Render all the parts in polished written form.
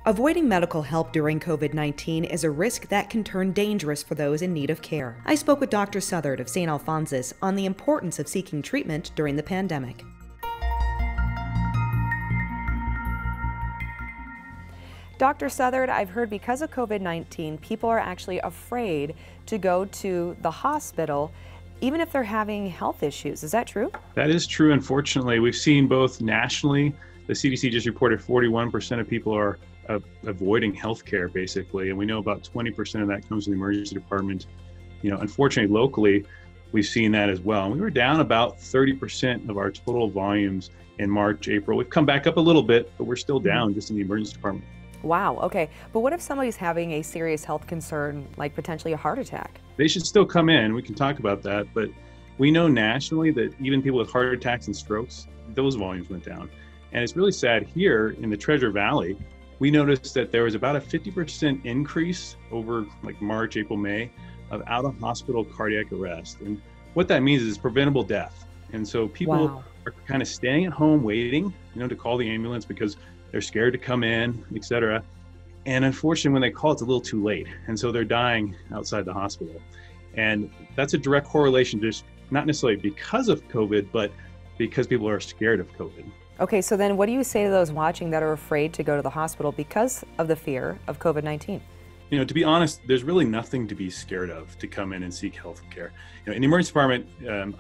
Avoiding medical help during COVID-19 is a risk that can turn dangerous for those in need of care. I spoke with Dr. Southard of Saint Alphonsus on the importance of seeking treatment during the pandemic. Dr. Southard, I've heard because of COVID-19, people are actually afraid to go to the hospital, even if they're having health issues. Is that true? That is true, unfortunately. We've seen both nationally, the CDC just reported 41% of people are avoiding healthcare, basically, and we know about 20% of that comes from the emergency department. Unfortunately, locally, we've seen that as well. And we were down about 30% of our total volumes in March, April. We've come back up a little bit, but we're still down just in the emergency department. Wow, okay. But what if somebody's having a serious health concern, like potentially a heart attack? They should still come in. We can talk about that, but we know nationally that even people with heart attacks and strokes, those volumes went down. And it's really sad here in the Treasure Valley. We noticed that there was about a 50% increase over like March, April, May of out-of-hospital cardiac arrest. And what that means is preventable death. And so people are kind of staying at home waiting, to call the ambulance because they're scared to come in, et cetera. And unfortunately, when they call, it's a little too late. And so they're dying outside the hospital. And that's a direct correlation, just not necessarily because of COVID, but because people are scared of COVID. Okay, so then what do you say to those watching that are afraid to go to the hospital because of the fear of COVID-19? To be honest, there's really nothing to be scared of to come in and seek health care. In the emergency department,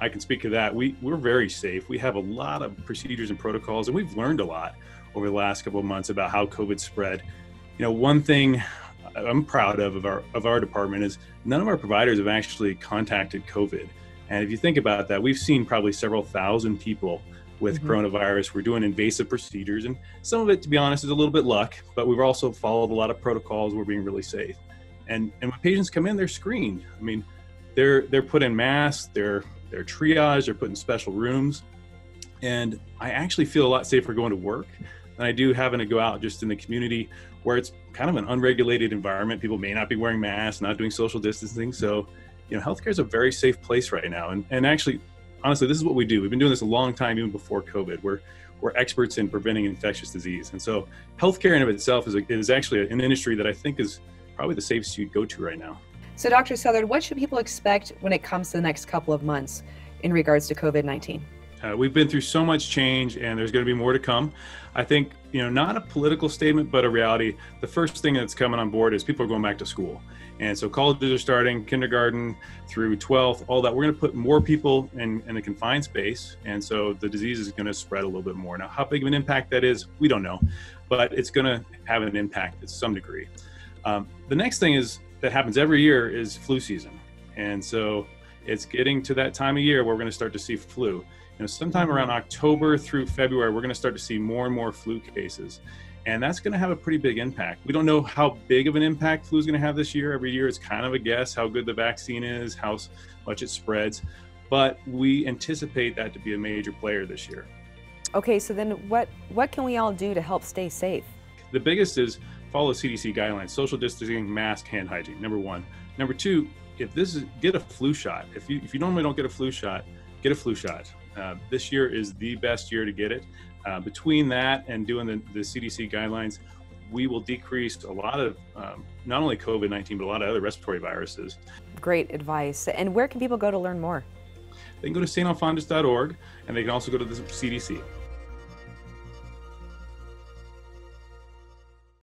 I can speak to that. We're very safe. We have a lot of procedures and protocols, and we've learned a lot over the last couple of months about how COVID spread. One thing I'm proud of our department is none of our providers have actually contacted COVID. And if you think about that, we've seen probably several thousand people with coronavirus. We're doing invasive procedures, and some of it, to be honest, is a little bit luck, but we've also followed a lot of protocols. We're being really safe. And when patients come in, they're screened. I mean, they're put in masks, they're triaged, they're put in special rooms. And I actually feel a lot safer going to work than I do having to go out just in the community where it's kind of an unregulated environment. People may not be wearing masks, not doing social distancing. So, healthcare is a very safe place right now. And actually, honestly, this is what we do. We've been doing this a long time, even before COVID. We're experts in preventing infectious disease. And so healthcare in and of itself is actually an industry that I think is probably the safest you'd go to right now. So Dr. Southard, what should people expect when it comes to the next couple of months in regards to COVID-19? We've been through so much change, and there's going to be more to come. I think, not a political statement, but a reality. The first thing that's coming on board is people are going back to school. And so colleges are starting, kindergarten through 12th, all that. We're going to put more people in a confined space. And so the disease is going to spread a little bit more. Now, how big of an impact that is, we don't know, but it's going to have an impact to some degree. The next thing that happens every year is flu season. And so it's getting to that time of year where we're going to start to see flu. Sometime around October through February, we're going to start to see more and more flu cases. And that's going to have a pretty big impact. We don't know how big of an impact flu is going to have this year. Every year it's kind of a guess how good the vaccine is, how much it spreads. But we anticipate that to be a major player this year. Okay, so then what can we all do to help stay safe? The biggest is follow CDC guidelines, social distancing, mask, hand hygiene, number one. Number two, get a flu shot. If you normally don't get a flu shot, get a flu shot. This year is the best year to get it. Between that and doing the CDC guidelines, we will decrease a lot of not only COVID-19, but a lot of other respiratory viruses. Great advice. And where can people go to learn more? They can go to saintalphonsus.org, and they can also go to the CDC.